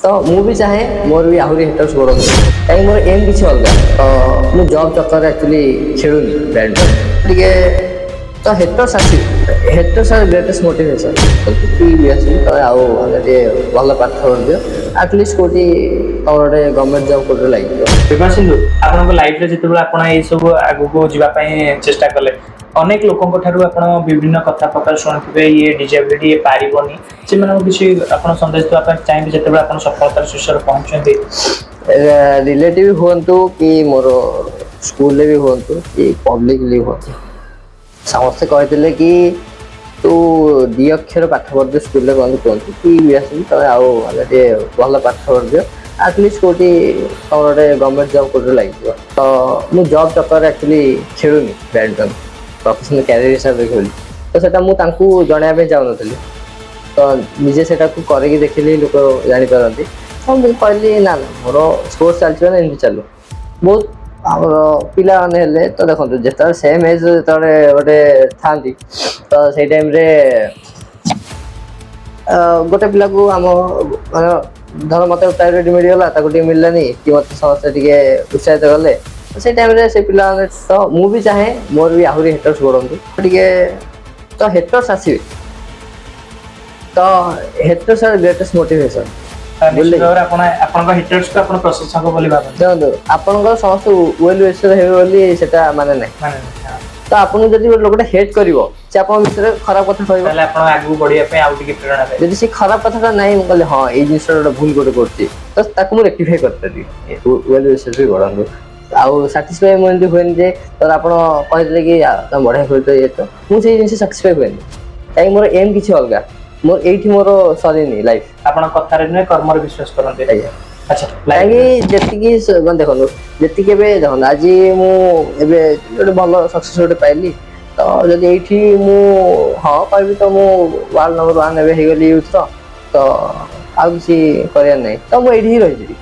तो मुझे चाहे मोर भी आहरी हेटर्स बढ़ो कहीं मोर एम किसी अलग तो मुझे जॉब चक्कर एक्चुअली खेलुनी बैडमिंटन टिके तो हेटर्स आसी हेटर्स आर ग्रेटेस्ट मोटिवेशन भी आसी तो आउ भल पाठ दियो एटलिस्ट कोटी तौर गवर्नमेंट जॉब कोटी लगे विभा सिंधु आपन लाइफ रे जेतेबेले आपन ए सब आगु को जीवा पई चेष्टा कले अनेक लोकंक ठारू आपन विभिन्न कथा पत्र शुणुथिबे ये डिजेबिलिटी ये पारिबनी से माने किछि आपन संदेश तो आपन चाहिबे जेतेबेले आपन सफलतार शीर्षर पहुंचंती रिलेटिव हुंतु कि मोर स्कूल रे भी हुंतु कि पब्लिकली हुंतु समस्त कहते कि तू दी अक्षर पाठ पढ़ स्कूल रे कहते कि आसी तो आउ भल पाठ पढ़ दियो एटलिस्ट कोटी तौर गवर्नमेंट जॉब कोटी लगे तो मुझे जॉब चक्कर एक्चुअली खेलुनी बैडमिंटन प्रोफेशनल कैरियर हिसाब से खेली तो सेटा मु तांकू जणाया चाहून तो निजे से करके देखिले लोक जापारती तो मुझे कहली ना ना मोर स्पोर्ट्स चलती ना एमती चलू बहुत आम पिला मैंने तो देखो जो सेम एज जो गोटे था तो से टाइम गोटे पिला को आम मान धर मत प्रायोरिटी मिलगला मिललानी कि मत समस्ते उत्साहित कले से टाइम से पिला तो मुझे चाहे मोर भी आहरी हेटर्स बढ़ू टे तो हेटर्स आसवे तो हेटर्स आर ग्रेटेस्ट मोटिवेशन देखो आपन समस्त वेल विशर हे सेटा माने ना तो आपन जदि लोकटा हेट करिवो से आपन विषय खराब कथा कहबो ताले आपन आगु बढ़िया पे आउ टिके प्रेरणा दे जदि से खराब कथाटा नाही म कहले हां ए जिनिसटा भूल कोटे करछि तो ताकू मु रेक्टिफाई करतली वेल विशर भी बढ़ांदो आउ सैटिस्फाई मन होइन जे तो आपन कहले कि तुम बढ़िया खेलतो ये तो मु से जिनिस सैटिस्फाई होइन काई मोर एम किछि अलगा मोर एठी मोर सरीनी लाइफ आपन कथा रे नै कर्म रे विश्वास करनते अच्छा लागी जेतिकी देखो जेतिके बे देखो आज मु एबे गोटे भल सक्सेस गोटे पाइली तो जदि एठी मु हां कहबी तो मु वर्ल्ड नंबर 1 एबे हे गली यूथ तो आ किसी करिया नै तो मु एठी ही रहि